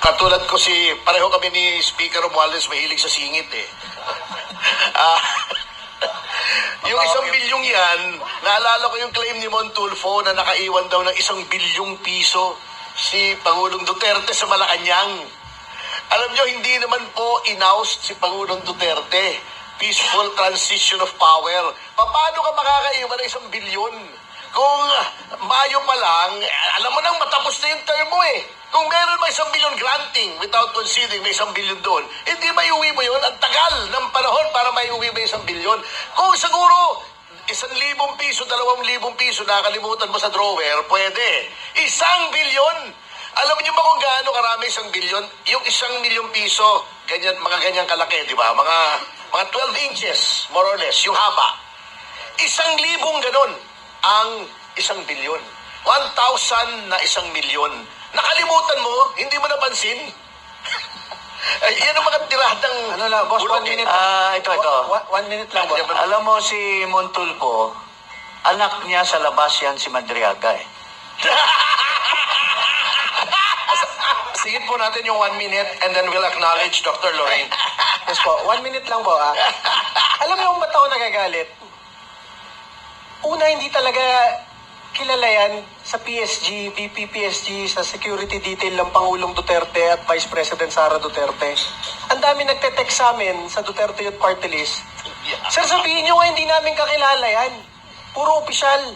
Katulad ko pareho kami ni Speaker Romualdez mahilig sa singit eh. Ah, yung 1 bilyong yan, naalala ko yung claim ni Montulfo na nakaiwan daw ng 1 bilyong piso si Pangulong Duterte sa Malacanang. Alam nyo, hindi naman po in-oust si Pangulong Duterte. Peaceful transition of power. Paano ka makakaiwan ng 1 bilyon? Kung Mayo pa lang, alam mo nang matapos na yung term mo eh. Kung meron may 1 bilyon granting without conceding may 1 bilyon doon, hindi maiuwi mo yun. Ang tagal ng panahon para maiuwi mo yung 1 bilyon. Kung siguro 1,000 piso, 2,000 piso nakalimutan mo sa drawer, pwede. 1 bilyon! Alam niyo ba kung gaano karami 1 bilyon? Yung 1 milyong piso, ganyan, mga ganyang kalaki, di ba? Mga 12 inches, more or less, yung haba. 1,000 ganon ang 1 bilyon. 1,000 na 1 milyon. Nakalimutan mo, hindi mo napansin. Yan ang mga tiradang... Ano lang, boss, 1 minute. Ito. 1 minute lang, boss. Alam mo si Montulfo, anak niya sa labas yan si Madriaga eh. Sigit po natin yung 1 minute and then we'll acknowledge Dr. Lorraine. Yes po, 1 minute lang po. Alam mo kung ba't ako nagagalit? Una, hindi talaga kilala yan sa PSG, VP PSG, sa security detail ng Pangulong Duterte at Vice President Sara Duterte. Ang dami nagte-text sa amin sa Duterte Youth Party List. Sir, sabihin nyo nga hindi namin kakilala yan. Puro opisyal.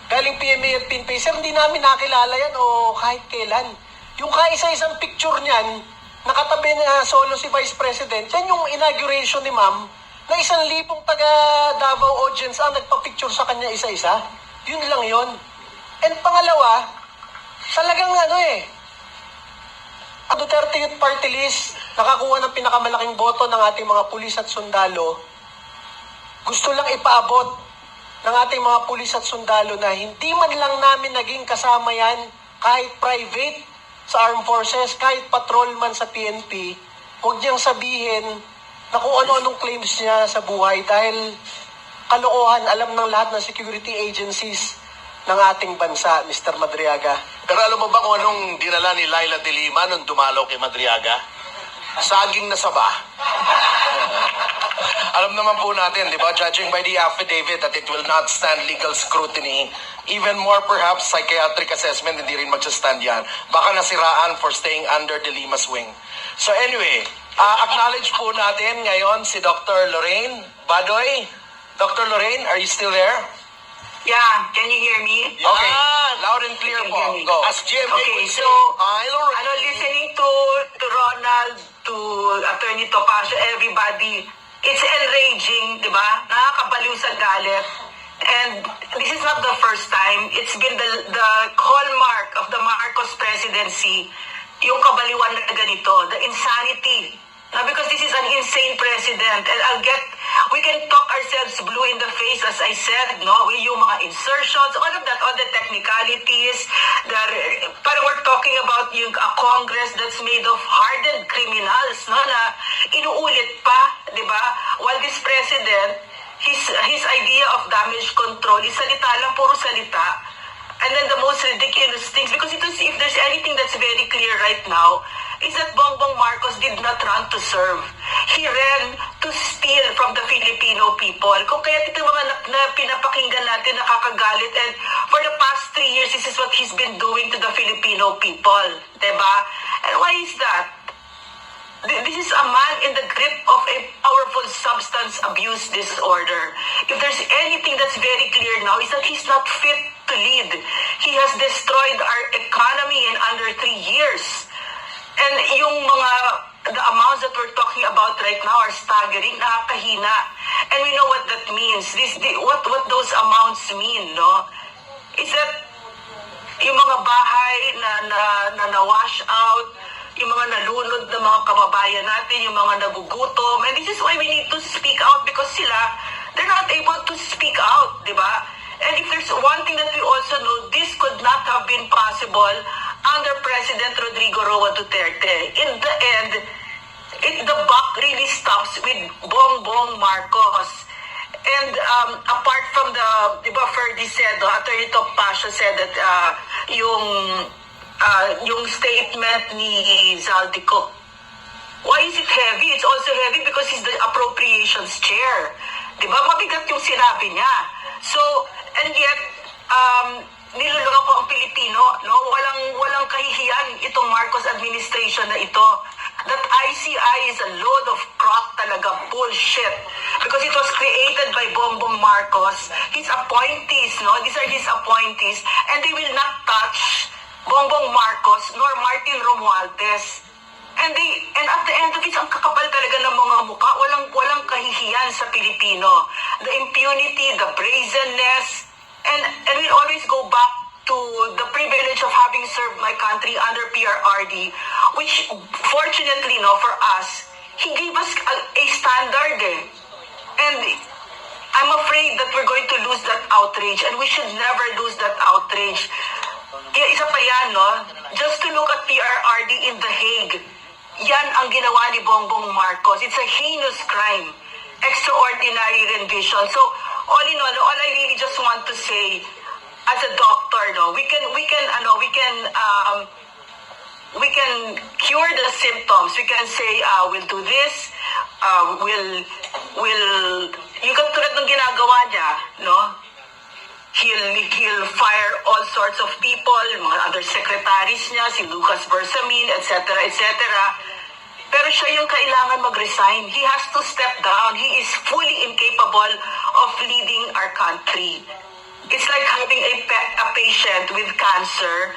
Galing PMA at PNP. Sir, hindi namin nakilala yan o kahit kailan. Yung kaisa-isang picture niyan, nakatabi na solo si Vice President, yan yung inauguration ni ma'am, na 1,000 taga Davao audience ang nagpa-picture sa kanya isa-isa. Yun lang yun. And pangalawa, talagang ang Duterte Youth Party List, nakakuha ng pinakamalaking boto ng ating mga pulis at sundalo, gusto lang ipaabot ng ating mga pulis at sundalo na hindi man lang namin naging kasama yan, kahit private sa Armed Forces, kahit patrolman sa PNP, huwag niyang sabihin na kung ano-anong claims niya sa buhay dahil kalokohan, alam ng lahat ng security agencies ng ating bansa, Mr. Madriaga. Pero alam mo ba kung anong dinala ni Laila de Lima nung dumalaw kay Madriaga? Saging na saba. Alam naman po natin, di ba, judging by the affidavit that it will not stand legal scrutiny, even more perhaps psychiatric assessment, hindi rin magsastand yan. Baka nasiraan for staying under de Lima's wing. So anyway, acknowledge po natin ngayon si Dr. Lorraine Badoy. Dr. Lorraine, are you still there? Yeah, can you hear me? Okay, loud and clear You po. can hear me. Go. As GMA Okay, would say, so, Lorraine. listening to Ronald, to Attorney Topacio, everybody, it's enraging, di ba? Nakakabaliw sa galit. And this is not the first time. It's been the hallmark of the Marcos presidency, yung kabaliwan na ganito, the insanity. Because this is an insane president, and we can talk ourselves blue in the face, as I said, no? Yung mga insertions, all of that, all the technicalities, parang we're talking about yung a Congress that's made of hardened criminals, no? Na inuulit pa, di ba? While this president, his idea of damage control is salita lang, puro salita. And then the most ridiculous things, because if there's anything that's very clear right now, is that Bongbong Marcos did not run to serve. He ran to steal from the Filipino people. Kung kaya ito mga na pinapakinggan natin, nakakagalit, and for the past 3 years, this is what he's been doing to the Filipino people. Diba? And why is that? This is a man in the grip of a powerful substance abuse disorder. If there's anything that's very clear now, is that he's not fit to lead. He has destroyed our economy in under 3 years. And the amounts that we're talking about right now are staggering, nakakahina. And we know what that means. What those amounts mean, no? Is that yung mga bahay na wash out, yung mga nalunod na mga kababayan natin, yung mga nagugutom. And this is why we need to speak out, because they're not able to speak out, di ba? And if there's one thing that we also know, this could not have been possible under President Rodrigo Roa Duterte. In the end, the buck really stops with Bongbong Marcos. And apart from the, di ba, Ferdy said, Attorney Topacio said that yung yung statement ni Zaldico. Why is it heavy? It's also heavy because he's the appropriations chair. Di ba? Mabigat yung sinabi niya. So, and yet, niloloko ang Pilipino, no? Walang kahihiyan itong Marcos administration na ito. That ICI is a load of crock talaga, bullshit. Because it was created by Bongbong Marcos, his appointees, no? These are his appointees, and they will not touch Bongbong Marcos nor Martin Romualdez. And at the end of it, ang kakapal talaga ng mga mukha, walang kahihiyan sa Pilipino. The impunity, the brazenness, and we'll always go back to the privilege of having served my country under PRRD, which fortunately, no, for us, he gave us a standard, eh. And I'm afraid that we're going to lose that outrage, and we should never lose that outrage. Kaya isa pa yan, no? Just to look at PRRD in The Hague, yan ang ginawa ni Bongbong Marcos. It's a heinous crime. Extraordinary rendition. So, all in all I really just want to say, as a doctor, no, we can cure the symptoms. We can say, we'll do this, yung katulad ng ginagawa niya, no? He'll fire all sorts of people, mga other secretaries niya, si Lucas Bersamin, etc., etc. Pero siya yung kailangan mag-resign. He has to step down. He is fully incapable of leading our country. It's like having a patient with cancer.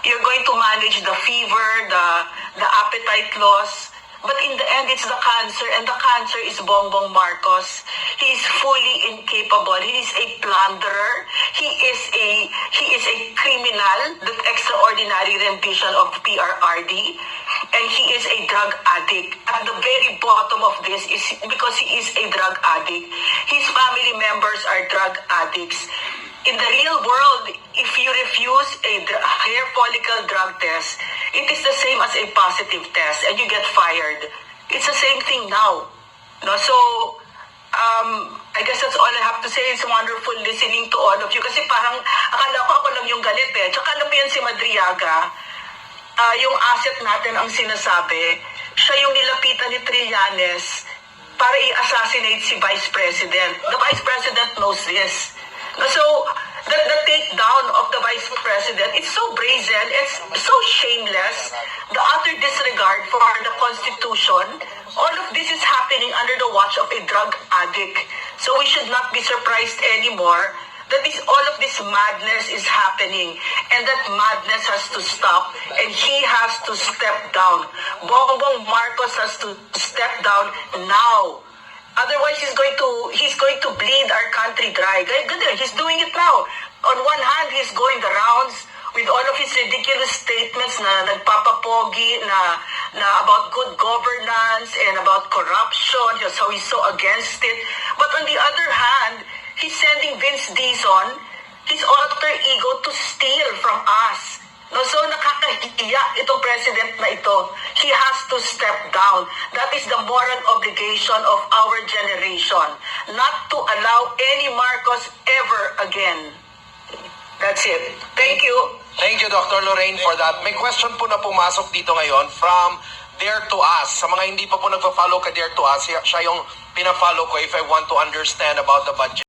You're going to manage the fever, the appetite loss, but in the end, it's the cancer, and the cancer is Bongbong Marcos. He is fully incapable. He is a plunderer. He is a criminal, that extraordinary rendition of PRRD, and he is a drug addict. At the very bottom of this is because he is a drug addict. His family members are drug addicts. In the real world, if you refuse a hair follicle drug test, it is the same as a positive test and you get fired. It's the same thing now. No? So, I guess that's all I have to say. It's wonderful listening to all of you. Kasi parang, akala ko ako lang yung galit eh. Tsaka alam mo yan si Madriaga, yung asset natin ang sinasabi, siya yung nilapitan ni Trillanes para i-assassinate si Vice President. The Vice President knows this. So, the takedown of the Vice President, it's so brazen, it's so shameless, the utter disregard for the Constitution. All of this is happening under the watch of a drug addict. So we should not be surprised anymore that all of this madness is happening, and that madness has to stop, and he has to step down. Bongbong Marcos has to step down now. Otherwise, he's going to bleed our country dry. He's doing it now. On one hand, he's going the rounds with all of his ridiculous statements na nagpapapogi na about good governance and about corruption. So he's so against it. But on the other hand, he's sending Vince Dizon, his alter ego, to steal from us. No, so nakakahiya itong president na ito. He has to step down. That is the moral obligation of our generation. Not to allow any Marcos ever again. That's it. Thank you. Thank you, Dr. Lorraine, for that. May question po na pumasok dito ngayon from Dare to Us. Sa mga hindi pa po nagpa-follow ka Dare to Us, siya yung pina-follow ko if I want to understand about the budget.